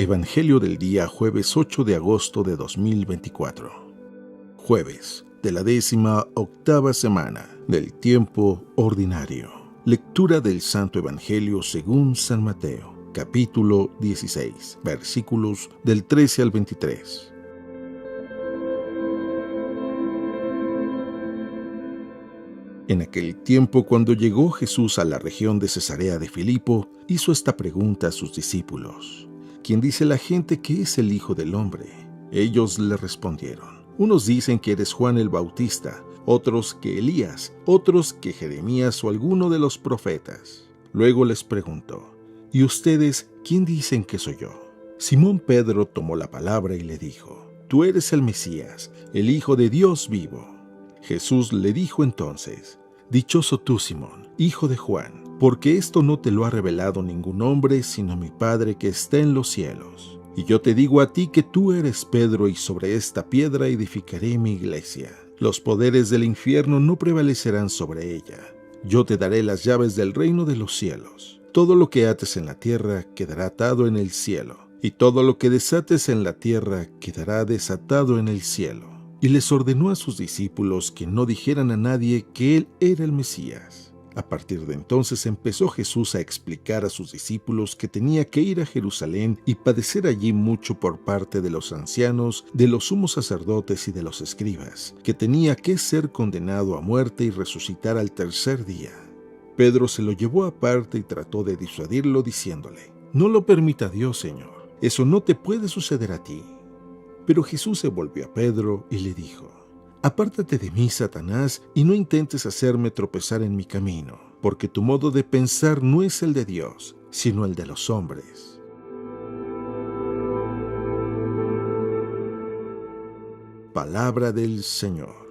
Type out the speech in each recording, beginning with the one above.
Evangelio del día jueves 8 de agosto de 2024. Jueves de la 18ª semana del tiempo ordinario. Lectura del Santo Evangelio según San Mateo, capítulo 16, versículos del 13 al 23. En aquel tiempo, cuando llegó Jesús a la región de Cesarea de Filipo, hizo esta pregunta a sus discípulos: ¿Quién dice la gente que es el Hijo del Hombre? Ellos le respondieron: unos dicen que eres Juan el Bautista, otros que Elías, otros que Jeremías o alguno de los profetas. Luego les preguntó: ¿y ustedes quién dicen que soy yo? Simón Pedro tomó la palabra y le dijo: Tú eres el Mesías, el Hijo de Dios vivo. Jesús le dijo entonces: Dichoso tú, Simón, hijo de Juan, porque esto no te lo ha revelado ningún hombre, sino mi Padre que está en los cielos. Y yo te digo a ti que tú eres Pedro, y sobre esta piedra edificaré mi iglesia. Los poderes del infierno no prevalecerán sobre ella. Yo te daré las llaves del reino de los cielos. Todo lo que ates en la tierra quedará atado en el cielo, y todo lo que desates en la tierra quedará desatado en el cielo. Y les ordenó a sus discípulos que no dijeran a nadie que él era el Mesías. A partir de entonces empezó Jesús a explicar a sus discípulos que tenía que ir a Jerusalén y padecer allí mucho por parte de los ancianos, de los sumos sacerdotes y de los escribas, que tenía que ser condenado a muerte y resucitar al tercer día. Pedro se lo llevó aparte y trató de disuadirlo diciéndole: No lo permita Dios, Señor, eso no te puede suceder a ti. Pero Jesús se volvió a Pedro y le dijo: Apártate de mí, Satanás, y no intentes hacerme tropezar en mi camino, porque tu modo de pensar no es el de Dios, sino el de los hombres. Palabra del Señor.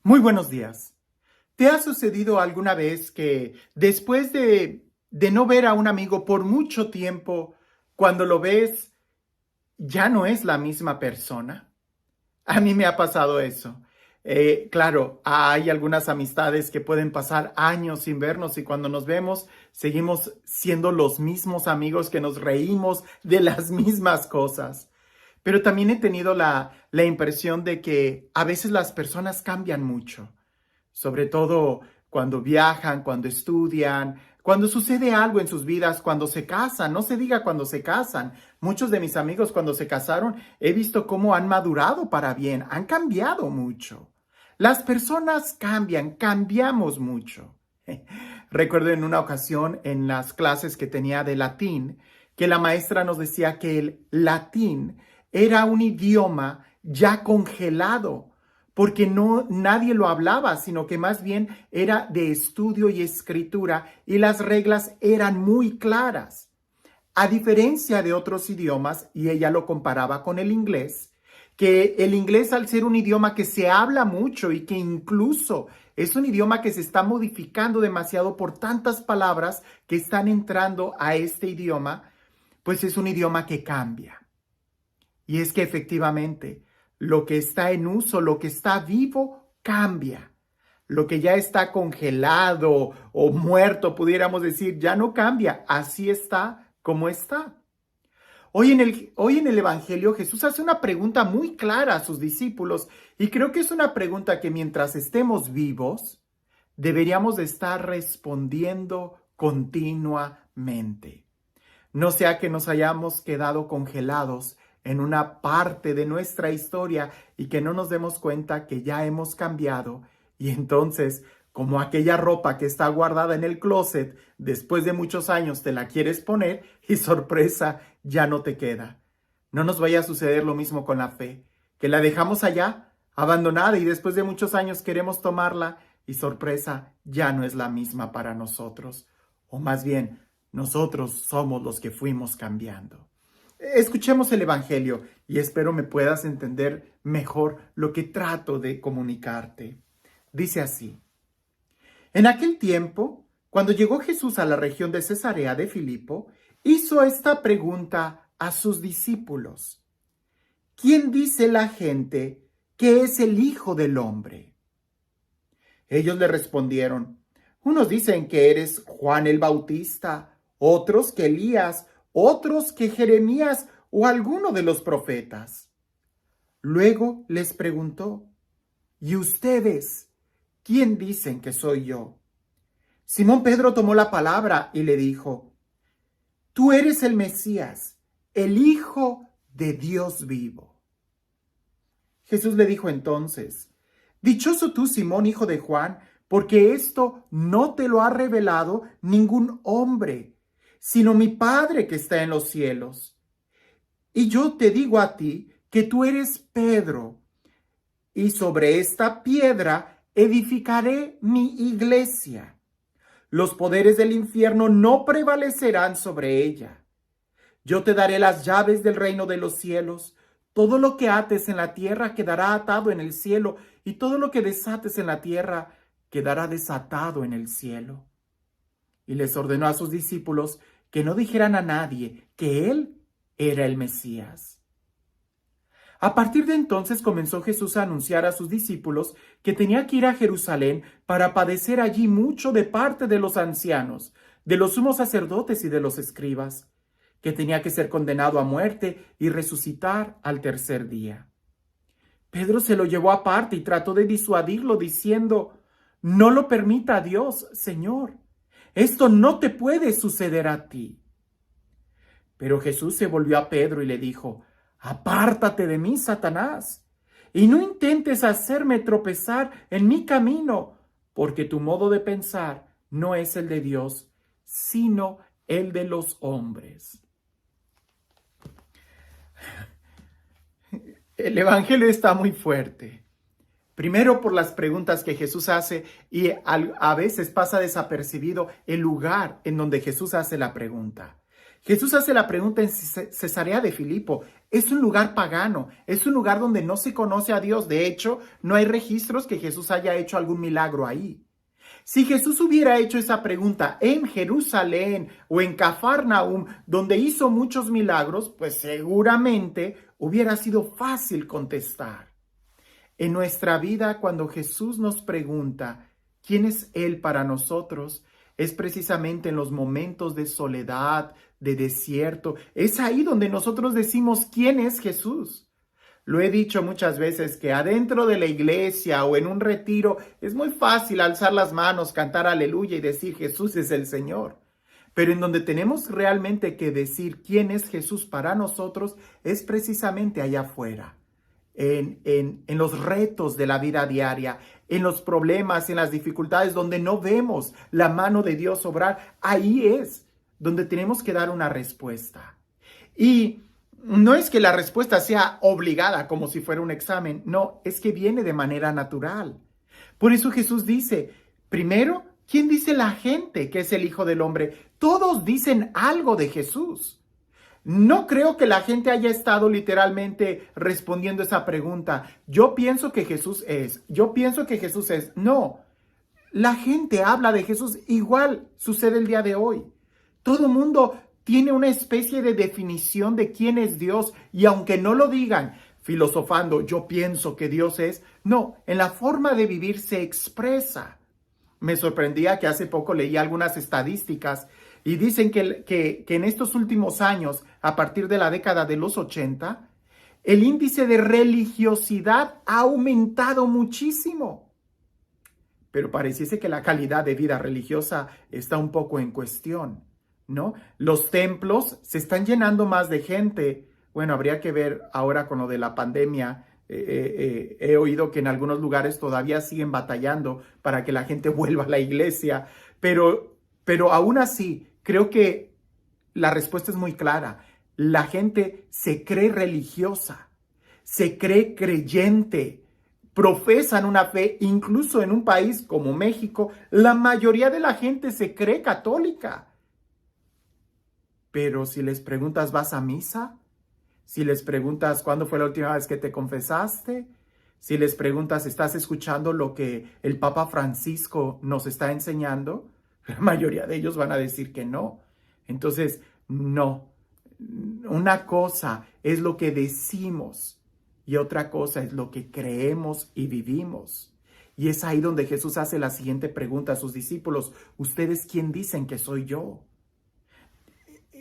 Muy buenos días. ¿Te ha sucedido alguna vez que después de no ver a un amigo por mucho tiempo, cuando lo ves, ya no es la misma persona? A mí me ha pasado eso. Claro, hay algunas amistades que pueden pasar años sin vernos y cuando nos vemos seguimos siendo los mismos amigos que nos reímos de las mismas cosas. Pero también he tenido la impresión de que a veces las personas cambian mucho, sobre todo cuando viajan, cuando estudian, cuando sucede algo en sus vidas, cuando se casan, no se diga cuando se casan. Muchos de mis amigos cuando se casaron he visto cómo han madurado para bien, han cambiado mucho. Las personas cambian, cambiamos mucho. Recuerdo en una ocasión en las clases que tenía de latín, que la maestra nos decía que el latín era un idioma ya congelado, porque nadie lo hablaba, sino que más bien era de estudio y escritura y las reglas eran muy claras. A diferencia de otros idiomas, y ella lo comparaba con el inglés, que el inglés, al ser un idioma que se habla mucho y que incluso es un idioma que se está modificando demasiado por tantas palabras que están entrando a este idioma, pues es un idioma que cambia. Y es que efectivamente, lo que está en uso, lo que está vivo, cambia. Lo que ya está congelado o muerto, pudiéramos decir, ya no cambia. Así está como está. Hoy en el Evangelio Jesús hace una pregunta muy clara a sus discípulos y creo que es una pregunta que mientras estemos vivos deberíamos de estar respondiendo continuamente. No sea que nos hayamos quedado congelados en una parte de nuestra historia y que no nos demos cuenta que ya hemos cambiado y entonces, como aquella ropa que está guardada en el closet, después de muchos años te la quieres poner y sorpresa, ya no te queda. No nos vaya a suceder lo mismo con la fe, que la dejamos allá, abandonada y después de muchos años queremos tomarla y sorpresa, ya no es la misma para nosotros. O más bien, nosotros somos los que fuimos cambiando. Escuchemos el Evangelio y espero me puedas entender mejor lo que trato de comunicarte. Dice así: En aquel tiempo, cuando llegó Jesús a la región de Cesarea de Filipo, hizo esta pregunta a sus discípulos: ¿Quién dice la gente que es el Hijo del Hombre? Ellos le respondieron: unos dicen que eres Juan el Bautista, otros que Elías, otros que Jeremías o alguno de los profetas. Luego les preguntó: ¿y ustedes, quién dicen que soy yo? Simón Pedro tomó la palabra y le dijo: tú eres el Mesías, el Hijo de Dios vivo. Jesús le dijo entonces: dichoso tú, Simón, hijo de Juan, porque esto no te lo ha revelado ningún hombre, sino mi Padre que está en los cielos. Y yo te digo a ti que tú eres Pedro, y sobre esta piedra edificaré mi iglesia. Los poderes del infierno no prevalecerán sobre ella. Yo te daré las llaves del reino de los cielos. Todo lo que ates en la tierra quedará atado en el cielo, y todo lo que desates en la tierra quedará desatado en el cielo. Y les ordenó a sus discípulos que no dijeran a nadie que él era el Mesías. A partir de entonces comenzó Jesús a anunciar a sus discípulos que tenía que ir a Jerusalén para padecer allí mucho de parte de los ancianos, de los sumos sacerdotes y de los escribas, que tenía que ser condenado a muerte y resucitar al tercer día. Pedro se lo llevó aparte y trató de disuadirlo diciendo: no lo permita Dios, Señor. Esto no te puede suceder a ti. Pero Jesús se volvió a Pedro y le dijo: apártate de mí, Satanás, y no intentes hacerme tropezar en mi camino, porque tu modo de pensar no es el de Dios, sino el de los hombres. El Evangelio está muy fuerte. Primero por las preguntas que Jesús hace, y a veces pasa desapercibido el lugar en donde Jesús hace la pregunta. Jesús hace la pregunta en Cesarea de Filipo. Es un lugar pagano, es un lugar donde no se conoce a Dios. De hecho, no hay registros que Jesús haya hecho algún milagro ahí. Si Jesús hubiera hecho esa pregunta en Jerusalén o en Cafarnaúm, donde hizo muchos milagros, pues seguramente hubiera sido fácil contestar. En nuestra vida, cuando Jesús nos pregunta quién es Él para nosotros, es precisamente en los momentos de soledad, de desierto. Es ahí donde nosotros decimos quién es Jesús. Lo he dicho muchas veces que adentro de la iglesia o en un retiro es muy fácil alzar las manos, cantar aleluya y decir Jesús es el Señor. Pero en donde tenemos realmente que decir quién es Jesús para nosotros es precisamente allá afuera. En los retos de la vida diaria, en los problemas, en las dificultades donde no vemos la mano de Dios obrar, ahí es donde tenemos que dar una respuesta. Y no es que la respuesta sea obligada como si fuera un examen, no, es que viene de manera natural. Por eso Jesús dice, primero, ¿quién dice la gente que es el Hijo del Hombre? Todos dicen algo de Jesús. No creo que la gente haya estado literalmente respondiendo esa pregunta. Yo pienso que Jesús es. Yo pienso que Jesús es. No. La gente habla de Jesús. Igual sucede el día de hoy. Todo mundo tiene una especie de definición de quién es Dios. Y aunque no lo digan filosofando, yo pienso que Dios es. No, en la forma de vivir se expresa. Me sorprendía que hace poco leí algunas estadísticas y dicen que en estos últimos años, a partir de la década de los 80, el índice de religiosidad ha aumentado muchísimo. Pero pareciese que la calidad de vida religiosa está un poco en cuestión, ¿no? Los templos se están llenando más de gente. Bueno, habría que ver ahora con lo de la pandemia. He oído que en algunos lugares todavía siguen batallando para que la gente vuelva a la iglesia, pero aún así creo que la respuesta es muy clara. La gente se cree religiosa, se cree creyente, profesan una fe. Incluso en un país como México, la mayoría de la gente se cree católica. Pero si les preguntas, ¿vas a misa? Si les preguntas, ¿cuándo fue la última vez que te confesaste? Si les preguntas, ¿estás escuchando lo que el Papa Francisco nos está enseñando? La mayoría de ellos van a decir que no. Entonces, no. Una cosa es lo que decimos y otra cosa es lo que creemos y vivimos. Y es ahí donde Jesús hace la siguiente pregunta a sus discípulos. ¿Ustedes quién dicen que soy yo?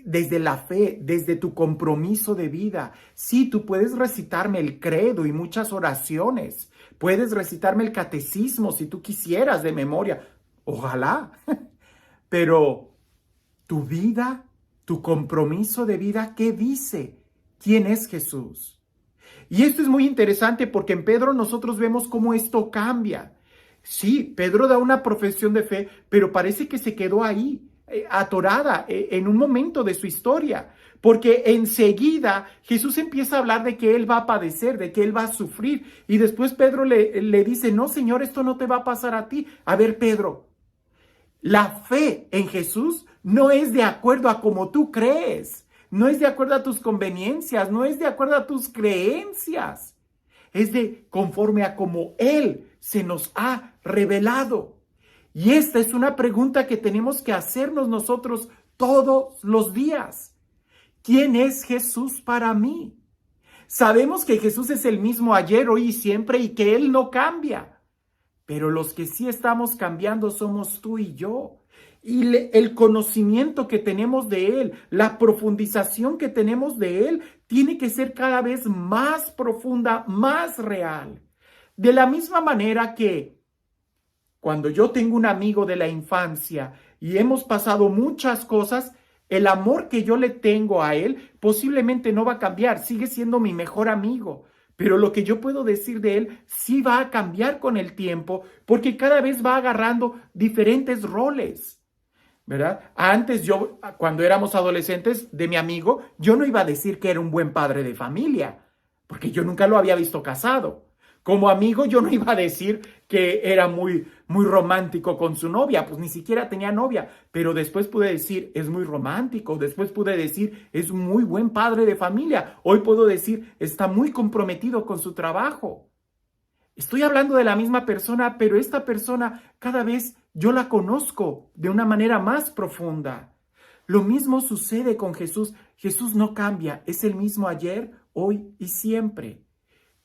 Desde la fe, desde tu compromiso de vida. Sí, tú puedes recitarme el credo y muchas oraciones. Puedes recitarme el catecismo si tú quisieras de memoria. Ojalá. Pero tu vida, tu compromiso de vida, ¿qué dice? ¿Quién es Jesús? Y esto es muy interesante porque en Pedro nosotros vemos cómo esto cambia. Sí, Pedro da una profesión de fe, pero parece que se quedó ahí, atorada en un momento de su historia. Porque enseguida Jesús empieza a hablar de que él va a padecer, de que él va a sufrir. Y después Pedro le dice, no, Señor, esto no te va a pasar a ti. A ver, Pedro, la fe en Jesús no es de acuerdo a como tú crees. No es de acuerdo a tus conveniencias, no es de acuerdo a tus creencias. Es de conforme a como Él se nos ha revelado. Y esta es una pregunta que tenemos que hacernos nosotros todos los días. ¿Quién es Jesús para mí? Sabemos que Jesús es el mismo ayer, hoy y siempre y que Él no cambia. Pero los que sí estamos cambiando somos tú y yo. Y el conocimiento que tenemos de Él, la profundización que tenemos de Él, tiene que ser cada vez más profunda, más real. De la misma manera que cuando yo tengo un amigo de la infancia y hemos pasado muchas cosas, el amor que yo le tengo a él posiblemente no va a cambiar, sigue siendo mi mejor amigo. Pero lo que yo puedo decir de él sí va a cambiar con el tiempo porque cada vez va agarrando diferentes roles, ¿verdad? Antes yo, cuando éramos adolescentes, de mi amigo, yo no iba a decir que era un buen padre de familia porque yo nunca lo había visto casado. Como amigo yo no iba a decir que era muy romántico con su novia, pues ni siquiera tenía novia, pero después pude decir es muy romántico, después pude decir es un muy buen padre de familia, hoy puedo decir está muy comprometido con su trabajo. Estoy hablando de la misma persona, pero esta persona cada vez yo la conozco de una manera más profunda. Lo mismo sucede con Jesús. Jesús no cambia, es el mismo ayer, hoy y siempre.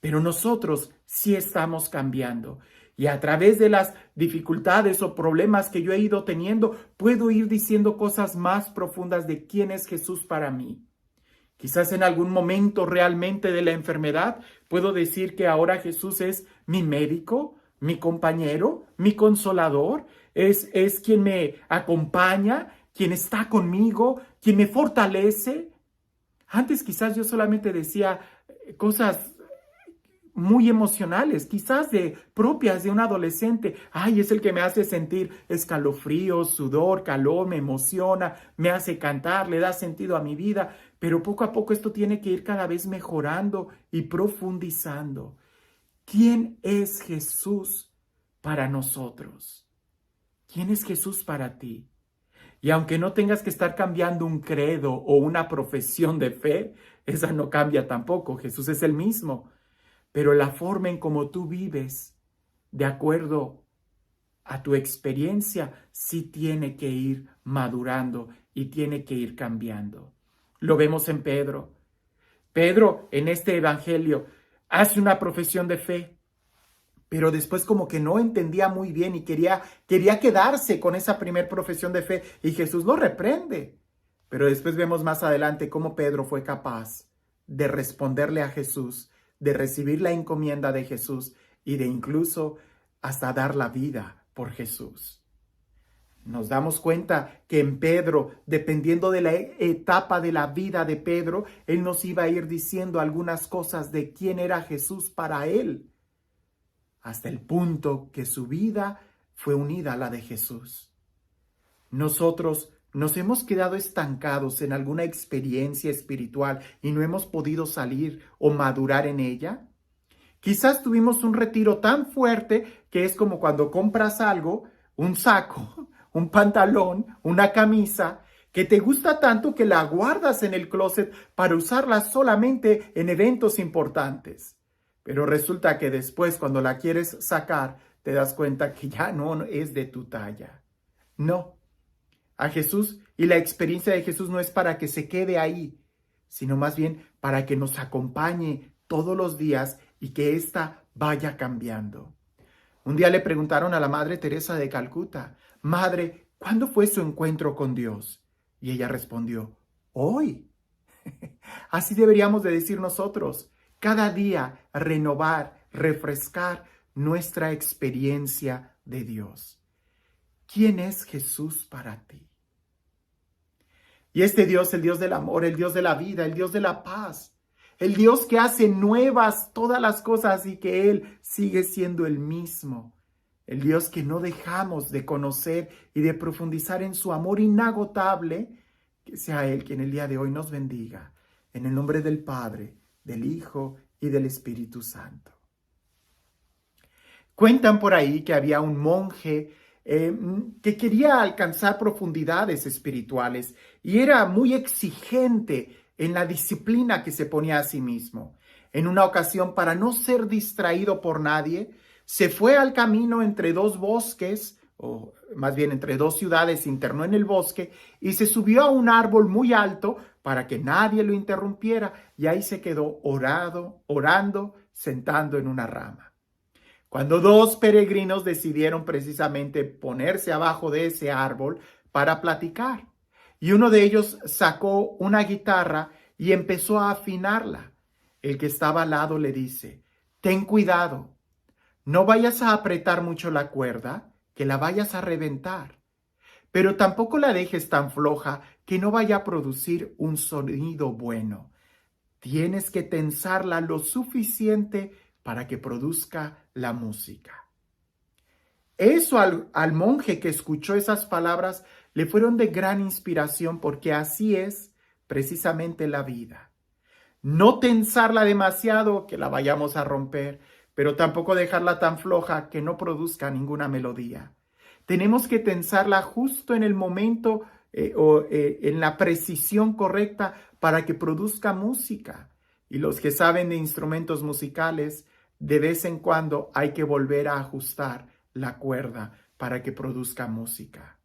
Pero nosotros sí estamos cambiando. Y a través de las dificultades o problemas que yo he ido teniendo, puedo ir diciendo cosas más profundas de quién es Jesús para mí. Quizás en algún momento realmente de la enfermedad, puedo decir que ahora Jesús es mi médico, mi compañero, mi consolador, es quien me acompaña, quien está conmigo, quien me fortalece. Antes quizás yo solamente decía cosas muy emocionales, quizás propias de un adolescente. Ay, es el que me hace sentir escalofríos, sudor, calor, me emociona, me hace cantar, le da sentido a mi vida. Pero poco a poco esto tiene que ir cada vez mejorando y profundizando. ¿Quién es Jesús para nosotros? ¿Quién es Jesús para ti? Y aunque no tengas que estar cambiando un credo o una profesión de fe, esa no cambia tampoco. Jesús es el mismo. Pero la forma en cómo tú vives, de acuerdo a tu experiencia, sí tiene que ir madurando y tiene que ir cambiando. Lo vemos en Pedro. Pedro, en este evangelio, hace una profesión de fe, pero después como que no entendía muy bien y quería quedarse con esa primer profesión de fe y Jesús lo reprende. Pero después vemos más adelante cómo Pedro fue capaz de responderle a Jesús, de recibir la encomienda de Jesús y de incluso hasta dar la vida por Jesús. Nos damos cuenta que en Pedro, dependiendo de la etapa de la vida de Pedro, él nos iba a ir diciendo algunas cosas de quién era Jesús para él, hasta el punto que su vida fue unida a la de Jesús. Nosotros nos hemos quedado estancados en alguna experiencia espiritual y no hemos podido salir o madurar en ella. Quizás tuvimos un retiro tan fuerte que es como cuando compras algo, un saco, un pantalón, una camisa, que te gusta tanto que la guardas en el closet para usarla solamente en eventos importantes. Pero resulta que después, cuando la quieres sacar, te das cuenta que ya no es de tu talla. No. A Jesús y la experiencia de Jesús no es para que se quede ahí, sino más bien para que nos acompañe todos los días y que ésta vaya cambiando. Un día le preguntaron a la Madre Teresa de Calcuta: Madre, ¿cuándo fue su encuentro con Dios? Y ella respondió: hoy. Así deberíamos de decir nosotros, cada día renovar, refrescar nuestra experiencia de Dios. ¿Quién es Jesús para ti? Y este Dios, el Dios del amor, el Dios de la vida, el Dios de la paz, el Dios que hace nuevas todas las cosas y que Él sigue siendo el mismo. El Dios que no dejamos de conocer y de profundizar en su amor inagotable, que sea Él quien el día de hoy nos bendiga. En el nombre del Padre, del Hijo y del Espíritu Santo. Cuentan por ahí que había un monje que quería alcanzar profundidades espirituales y era muy exigente en la disciplina que se ponía a sí mismo. En una ocasión, para no ser distraído por nadie, se fue al camino entre dos bosques, o más bien entre dos ciudades, se internó en el bosque y se subió a un árbol muy alto para que nadie lo interrumpiera, y ahí se quedó orando, sentando en una rama. Cuando dos peregrinos decidieron precisamente ponerse abajo de ese árbol para platicar, y uno de ellos sacó una guitarra y empezó a afinarla, el que estaba al lado le dice: ten cuidado, no vayas a apretar mucho la cuerda, que la vayas a reventar, pero tampoco la dejes tan floja que no vaya a producir un sonido bueno. Tienes que tensarla lo suficiente para que produzca la música. Eso al monje que escuchó esas palabras le fueron de gran inspiración, porque así es precisamente la vida. No tensarla demasiado que la vayamos a romper, pero tampoco dejarla tan floja que no produzca ninguna melodía. Tenemos que tensarla justo en el momento en la precisión correcta para que produzca música. Y los que saben de instrumentos musicales, de vez en cuando hay que volver a ajustar la cuerda para que produzca música.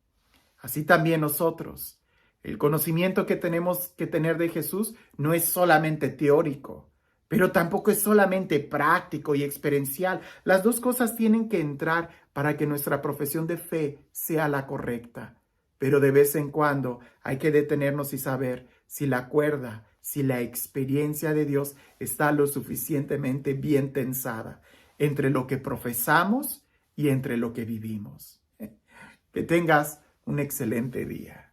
Así también nosotros. El conocimiento que tenemos que tener de Jesús no es solamente teórico, pero tampoco es solamente práctico y experiencial. Las dos cosas tienen que entrar para que nuestra profesión de fe sea la correcta. Pero de vez en cuando hay que detenernos y saber si la cuerda, si la experiencia de Dios está lo suficientemente bien tensada entre lo que profesamos y entre lo que vivimos. Que tengas un excelente día.